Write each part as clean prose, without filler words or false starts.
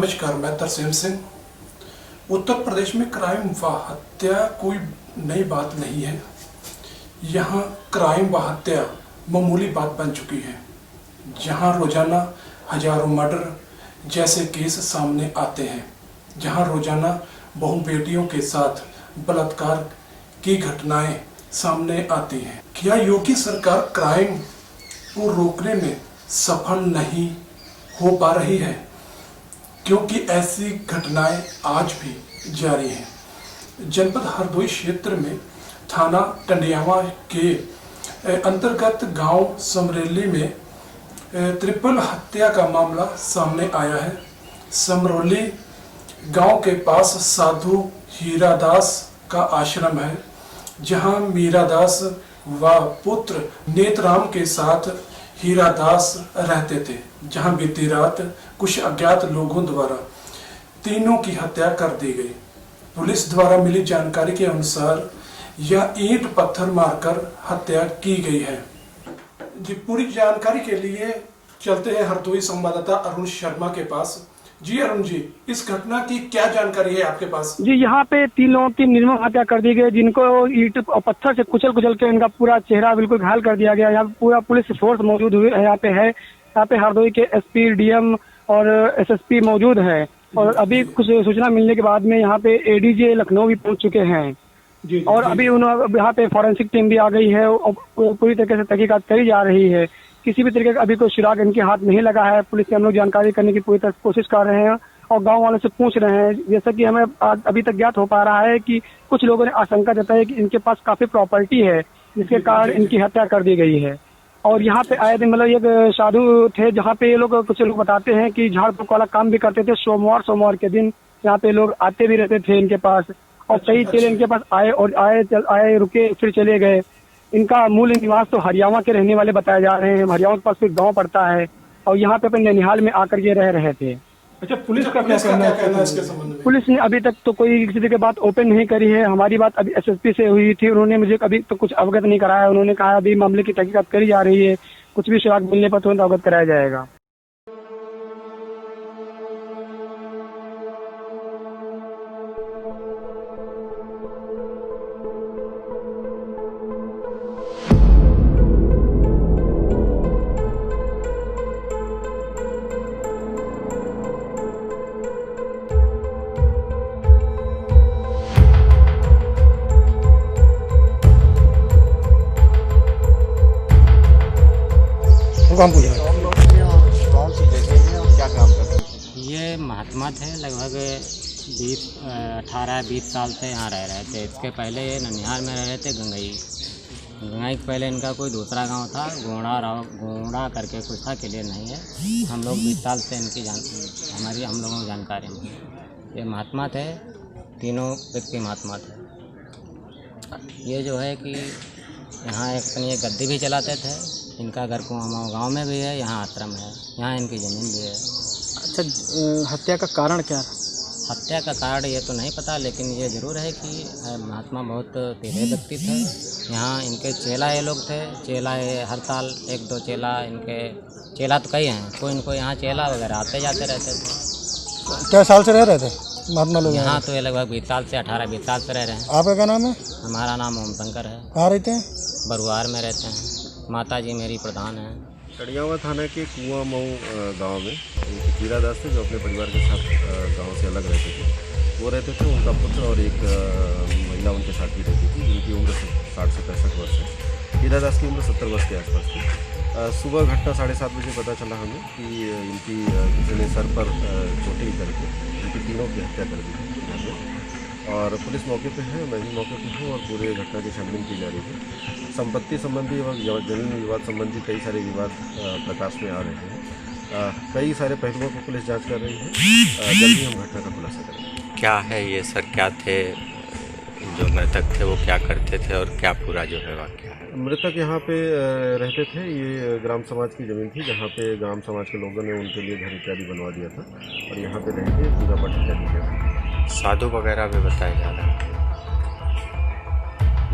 नमस्कार, मैं तरसेम सिंह। उत्तर प्रदेश में क्राइम व हत्या कोई नई बात नहीं है। यहाँ क्राइम व हत्या मामूली बात बन चुकी है। जहाँ रोजाना हजारों मर्डर जैसे केस सामने आते हैं, जहाँ रोजाना बहु बेटियों के साथ बलात्कार की घटनाएं सामने आती हैं। क्या योगी सरकार क्राइम को रोकने में सफल नहीं हो पा रही है? क्योंकि ऐसी घटनाएं आज भी जारी हैं। जनपद हरदोई क्षेत्र में थाना टंडियावा के अंतर्गत गांव समरेली में ट्रिपल हत्या का मामला सामने आया है। समरोली गांव के पास साधु हीरादास का आश्रम है, जहां मीरादास व पुत्र नेतराम के साथ हीरादास रहते थे, जहां बीती रात कुछ अज्ञात लोगों द्वारा तीनों की हत्या कर दी गई। पुलिस द्वारा मिली जानकारी के अनुसार यह ईंट पत्थर मारकर हत्या की गई है। जी, पूरी जानकारी के लिए चलते हैं हरदोई संवाददाता अरुण शर्मा के पास। जी अरुण जी, इस घटना की क्या जानकारी है आपके पास? जी, यहाँ पे 3 लोगों की निर्मम हत्या कर दी गई, जिनको ईंट और पत्थर से कुचल के इनका पूरा चेहरा बिल्कुल घायल कर दिया गया। यहाँ पूरा पुलिस फोर्स मौजूद हुई यहाँ पे हरदोई के एसपी, डीएम और एसएसपी मौजूद है। और अभी कुछ सूचना मिलने के बाद में यहाँ पे एडीजे लखनऊ भी पहुंच चुके हैं। जी, और जी। अभी यहाँ पे फॉरेंसिक टीम भी आ गई है और पूरी तरीके से तहकीकात करी जा रही है। किसी भी तरीके का अभी कोई सुराग इनके हाथ नहीं लगा है। पुलिस से हम लोग जानकारी करने की पूरी तरह कोशिश कर रहे हैं और गांव वालों से पूछ रहे हैं। जैसा कि हमें अभी तक ज्ञात हो पा रहा है कि कुछ लोगों ने आशंका जताई कि इनके पास काफी प्रॉपर्टी है, जिसके कारण इनकी हत्या कर दी गई है। और यहाँ पे आए दिन मतलब एक साधु थे, जहाँ पे ये लोग कुछ लोग बताते हैं कि झाड़ फूक वाला काम भी करते थे। सोमवार के दिन यहाँ पे लोग आते भी रहते थे इनके पास, और कई चेले इनके पास आए रुके फिर चले गए। इनका मूल निवास तो हरियाणा के रहने वाले बताए जा रहे हैं। हरियाणा के पास फिर गांव पड़ता है और यहाँ पे अपने ननिहाल में आकर ये रह रहे थे। अच्छा, पुलिस का क्या कहना है इसके संबंध में? पुलिस ने अभी तक तो कोई किसी की बात ओपन नहीं करी है। हमारी बात अभी एसएसपी से हुई थी, उन्होंने मुझे अभी तो कुछ अवगत नहीं कराया। उन्होंने कहा अभी मामले की तहकीकात करी जा रही है, कुछ भी सुराग मिलने पर तुरंत अवगत कराया जाएगा। कौन पूछ रहा है? क्या काम करते थे? ये महात्मा थे, लगभग 18-20 साल से यहाँ रह रहे थे। इसके पहले ये ननिहाल में रह रहे थे गंगई के पहले इनका कोई दूसरा गांव था, गोड़ा करके कुछ था, क्लियर नहीं है। हम लोग 20 साल से इनकी हम लोगों को जानकारी में ये महात्मा थे, तीनों व्यक्ति महात्मा थे। ये जो है कि यहाँ एक अपनी एक गद्दी भी चलाते थे। इनका घर कुआं गाँव में भी है, यहाँ आश्रम है, यहाँ इनकी ज़मीन भी है। अच्छा, हत्या का कारण क्या है? हत्या का कारण ये तो नहीं पता, लेकिन ये ज़रूर है कि महात्मा बहुत सीधे व्यक्ति थे। यहाँ इनके चेला ये लोग थे। चेला ये हर साल 1-2 चेला, इनके चेला तो कई हैं, कोई इनको यहाँ चेला वगैरह आते जाते रहते थे। क्या साल से रह रहे थे महात्मा लोग यहाँ तो ये लगभग 20 साल से 18-20 साल से रह रहे हैं। आपका क्या नाम है? हमारा नाम ओम शंकर है। कहाँ रहते हैं? बरुआर में रहते हैं। माता जी मेरी प्रधान हैं। टंडियावा थाना के कुआं मऊ गांव में एक हीरादास थे, जो अपने परिवार के साथ गांव से अलग रहते थे। वो रहते थे, उनका पुत्र और एक महिला उनके साथ ही रहती थी, जिनकी उम्र 60 से 65 वर्ष है। हीरादास की उम्र 70 वर्ष के आसपास थी। सुबह घटना 7:30 बजे पता चला हमें कि इनकी किसी ने सर पर चोटें करके इनकी तीनों की हत्या कर दी थी। और पुलिस मौके पे है, मैं भी मौके पे हूँ और पूरे घटना की छानबीन की जा रही है। संपत्ति संबंधी और जमीन विवाद संबंधी कई सारे विवाद प्रकाश में आ रहे हैं। कई सारे पहलुओं को पुलिस जांच कर रही है। जल्दी हम घटना का खुलासा करेंगे। क्या है ये सर, क्या थे जो मृतक थे, वो क्या करते थे और क्या पूरा जो है वाक़या है? मृतक यहाँ पे रहते थे। ये ग्राम समाज की ज़मीन थी, जहाँ पे ग्राम समाज के लोगों ने उनके लिए घर इत्यादि बनवा दिया था और यहाँ पे रह के पूजा पाठ इत्यादि किया। साधु वगैरह भी बताया जा रहा है।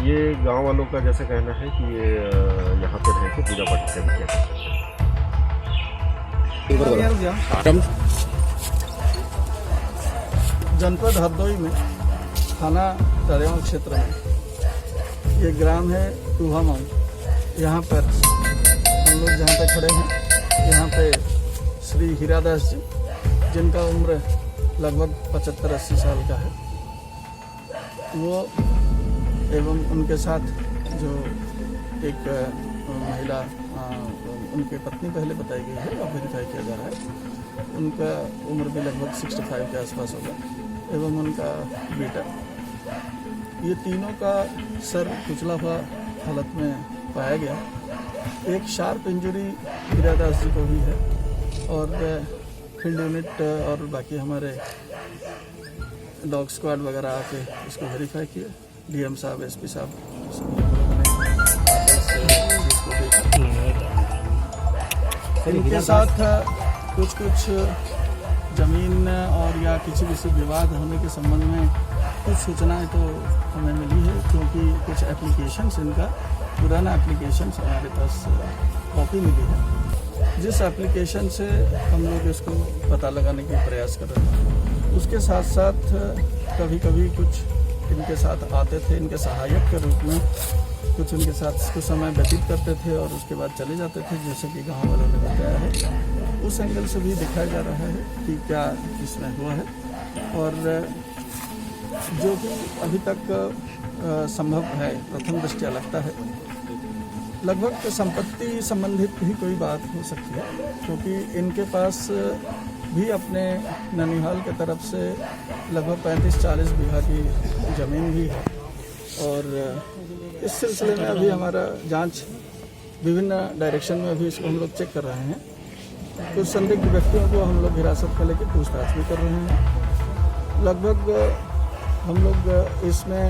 ये गांव वालों का जैसे कहना है कि ये यहाँ पे रह के पूजा पाठ इत्यादि किया। जनपद हरदोई में थाना दरियाओं क्षेत्र में ये ग्राम है कुआमऊ। यहाँ पर हम लोग जहाँ पे खड़े हैं, यहाँ पे श्री हीरादास जी, जिनका उम्र लगभग 75-80 साल का है, वो एवं उनके साथ जो एक महिला, उनकी पत्नी पहले बताई गई है, अब वेरीफाई किया जा रहा है, उनका उम्र भी लगभग 65 के आसपास होगा, एवं उनका बेटा, ये तीनों का सर कुचला हुआ हालत में पाया गया। एक शार्प इंजरी हीरादास जी को भी है और फील्ड यूनिट और बाकी हमारे डॉग स्क्वाड वगैरह आके इसको वेरीफाई किए। डीएम साहब, एसपी साहब, सभी लोगों ने इसको देखा। इनके साथ कुछ जमीन और या किसी विवाद होने के संबंध में कुछ सूचनाएं तो हमें मिली है, क्योंकि कुछ एप्लीकेशंस, इनका पुराना एप्लीकेशंस हमारे पास कॉपी मिली है, जिस एप्लीकेशन से हम लोग इसको पता लगाने के प्रयास कर रहे हैं। उसके साथ साथ कभी कभी कुछ इनके साथ आते थे, इनके सहायक के रूप में कुछ उनके साथ कुछ समय व्यतीत करते थे और उसके बाद चले जाते थे, जैसे कि गांव वालों ने बताया है। उस एंगल से भी दिखाया जा रहा है कि क्या इसमें हुआ है, और जो कि अभी तक संभव है, प्रथम दृष्टया लगता है लगभग संपत्ति संबंधित ही कोई बात हो सकती है, क्योंकि इनके पास भी अपने ननिहाल के तरफ से लगभग 35-40 बीघा की ज़मीन भी है। और इस सिलसिले में अभी हमारा जांच विभिन्न डायरेक्शन में अभी इसको हम लोग चेक कर रहे हैं। कुछ संदिग्ध व्यक्तियों को हम लोग हिरासत में लेकर पूछताछ भी कर रहे हैं। लगभग हम लोग इसमें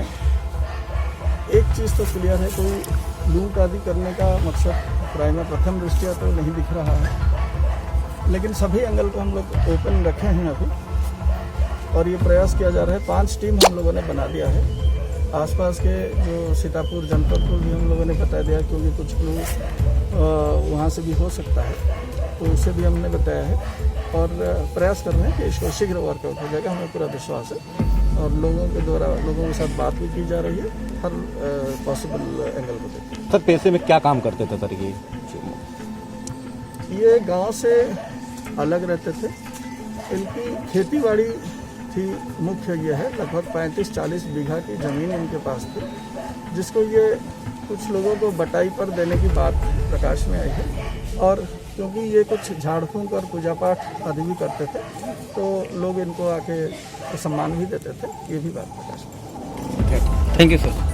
एक चीज़ तो क्लियर है, कोई लूट आदि करने का मकसद क्राइम में प्रथम दृष्टया तो नहीं दिख रहा है, लेकिन सभी एंगल को हम लोग ओपन रखे हैं अभी, और ये प्रयास किया जा रहा है। 5 टीम हम लोगों ने बना दिया है। आसपास के जो सीतापुर जनपद को भी हम लोगों ने बता दिया, क्योंकि कुछ लोग वहाँ से भी हो सकता है, तो उसे भी हमने बताया है, और प्रयास कर रहे हैं कि इसको शीघ्र वर्कआउट हो जाएगा, हमें पूरा विश्वास है। और लोगों के द्वारा लोगों के साथ बात भी की जा रही है, हर पॉसिबल एंगल को देखते। सर, पैसे में क्या काम करते थे सर ये गांव से अलग रहते थे, इनकी खेतीबाड़ी थी, मुख्य ये है। लगभग 35-40 बीघा की ज़मीन इनके पास थी, जिसको ये कुछ लोगों को बटाई पर देने की बात प्रकाश में आई है। और क्योंकि ये कुछ झाड़ फूंक और पूजा पाठ आदि भी करते थे, तो लोग इनको आके सम्मान भी देते थे, ये भी बात प्रकाश में। Thank you sir.